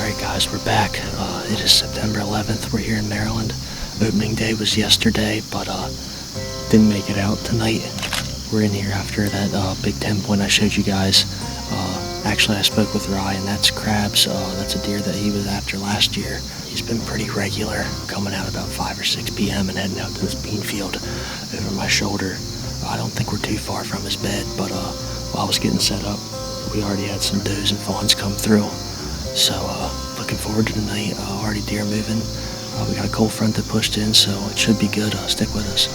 Alright guys, we're back. It is September 11th. We're here in Maryland. Opening day was yesterday, but didn't make it out tonight. We're in here after that big 10 point I showed you guys. Actually, I spoke with Ryan. That's Crabs. That's a deer that he was after last year. He's been pretty regular, coming out about 5 or 6 p.m. and heading out to this bean field over my shoulder. I don't think we're too far from his bed, but while I was getting set up, we already had some does and fawns come through. So looking forward to tonight. Already deer moving. We got a cold front that pushed in, so it should be good. Stick with us.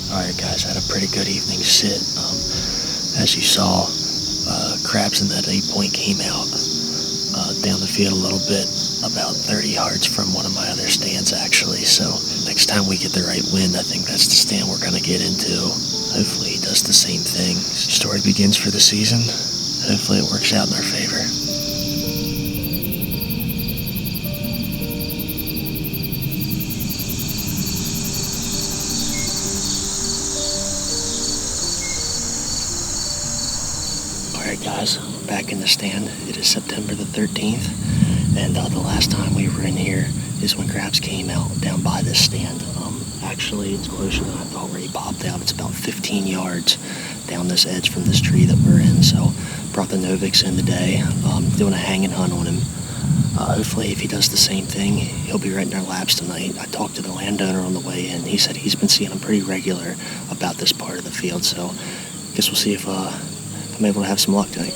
Alright guys, I had a pretty good evening sit. As you saw, Crabs in that 8-point came out down the field a little bit, about 30 yards from one of my other stands actually. So next time we get the right wind, I think that's the stand we're going to get into. Hopefully he does the same thing. Story begins for the season. Hopefully it works out in our favor. Alright guys, back in the stand. It is September the 13th, and the last time we were in here is when Crabs came out down by this stand. Actually, it's closer than I thought where he popped out. It's about 15 yards down this edge from this tree that we're in. So, brought the Noviks in today, doing a hanging hunt on him. Hopefully, if he does the same thing, he'll be right in our laps tonight. I talked to the landowner on the way in. He said he's been seeing him pretty regular about this part of the field. So, I guess we'll see if I'm able to have some luck tonight.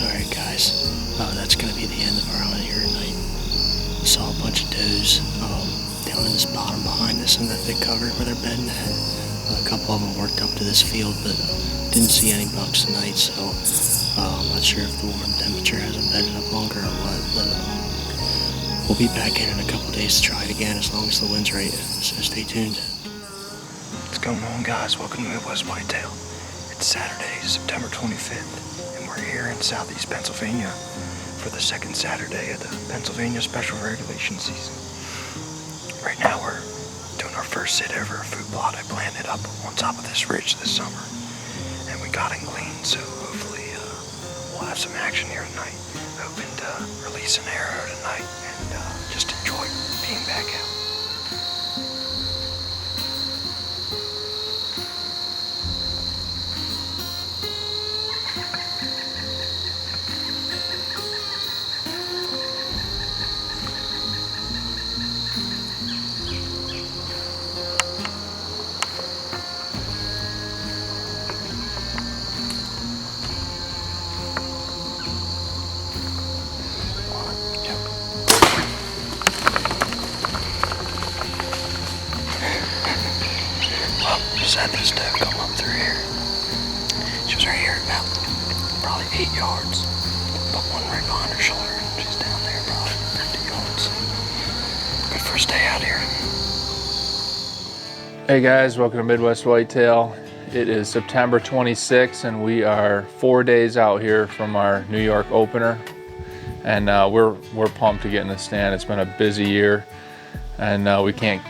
Alright guys, that's going to be the end of our hunt here tonight. We saw a bunch of does down in this bottom behind us in that thick cover where they're bedding at. A couple of them worked up to this field, but didn't see any bucks tonight, so I'm not sure if the warm temperature hasn't bedded up longer or what, but we'll be back in a couple days to try it again as long as the wind's right, so stay tuned. What's going on guys? Welcome to Midwest Whitetail. It's Saturday, September 25th. We're here in southeast Pennsylvania for the second Saturday of the Pennsylvania Special Regulation season. Right now we're doing our first sit over a food plot I planted up on top of this ridge this summer. And we got it clean, so hopefully we'll have some action here tonight. Hoping to release an arrow tonight and just enjoy being back out. had this doe come up through here. She was right here about probably 8 yards. Put one right behind her shoulder, and she's down there probably 50 yards. Good first day out here. Hey guys, welcome to Midwest Whitetail. It is September 26th and we are 4 days out here from our New York opener. And we're pumped to get in the stand. It's been a busy year and we can't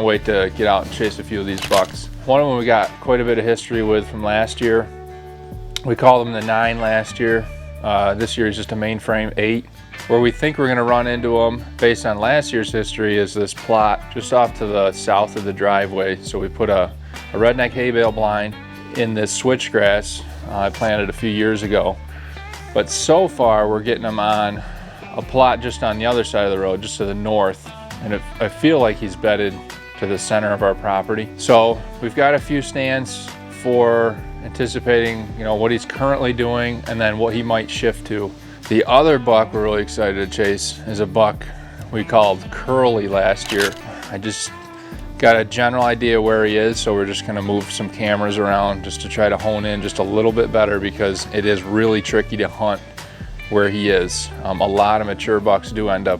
wait to get out and chase a few of these bucks. One of them we got quite a bit of history with from last year. We called him the 9 last year. This year is just a mainframe 8. Where we think we're gonna run into them based on last year's history is this plot just off to the south of the driveway. So we put a redneck hay bale blind in this switchgrass I planted a few years ago. But so far we're getting them on a plot just on the other side of the road, just to the north. And I feel like he's bedded to the center of our property. So we've got a few stands for anticipating, you know, what he's currently doing and then what he might shift to. The other buck we're really excited to chase is a buck we called Curly last year. I just got a general idea where he is, so we're just gonna move some cameras around just to try to hone in just a little bit better, because it is really tricky to hunt where he is. A lot of mature bucks do end up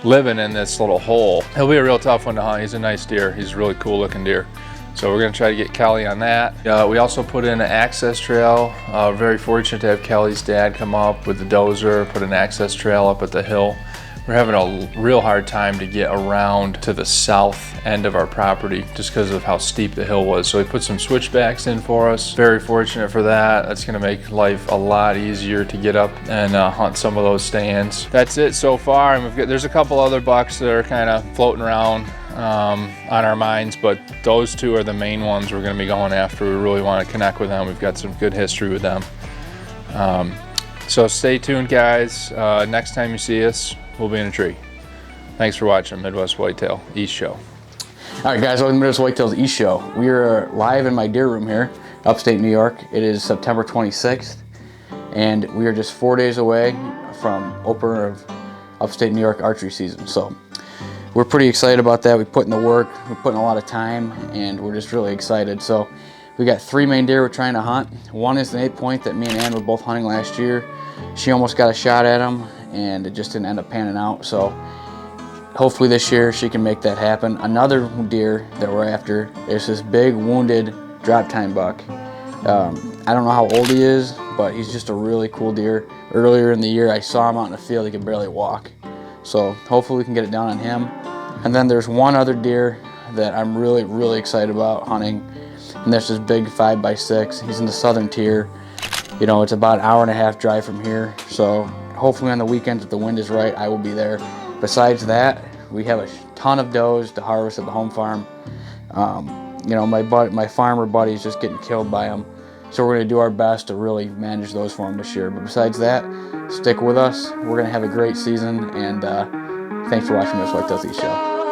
living in this little hole. He'll be a real tough one to hunt. He's a nice deer. He's a really cool looking deer. So we're gonna try to get Kelly on that. We also put in an access trail. Very fortunate to have Kelly's dad come up with the dozer, put an access trail up at the hill. We're having a real hard time to get around to the south end of our property just because of how steep the hill was. So we put some switchbacks in for us. Very fortunate for that. That's gonna make life a lot easier to get up and hunt some of those stands. That's it so far. And there's a couple other bucks that are kind of floating around on our minds, but those two are the main ones we're gonna be going after. We really wanna connect with them. We've got some good history with them. So stay tuned, guys. Next time you see us, we'll be in a tree. Thanks for watching Midwest Whitetail East Show. All right, guys, welcome to Midwest Whitetail's East Show. We are live in my deer room here, upstate New York. It is September 26th, and we are just 4 days away from opener of upstate New York archery season. So we're pretty excited about that. We put in the work, we're putting a lot of time, and we're just really excited. So we got 3 main deer we're trying to hunt. One is an 8-point that me and Ann were both hunting last year. She almost got a shot at him, and it just didn't end up panning out. So hopefully this year she can make that happen. Another deer that we're after is this big wounded drop tine buck. I don't know how old he is, but he's just a really cool deer. Earlier in the year I saw him out in the field. He could barely walk. So hopefully we can get it down on him. And then there's one other deer that I'm really excited about hunting, and that's this big 5x6. He's in the southern tier. You know, it's about an hour-and-a-half drive from here. So hopefully on the weekends, if the wind is right, I will be there. Besides that, we have a ton of does to harvest at the home farm. You know, my farmer buddy's just getting killed by them. So we're gonna do our best to really manage those for him this year. But besides that, stick with us. We're gonna have a great season, and thanks for watching this Whitetail East Show.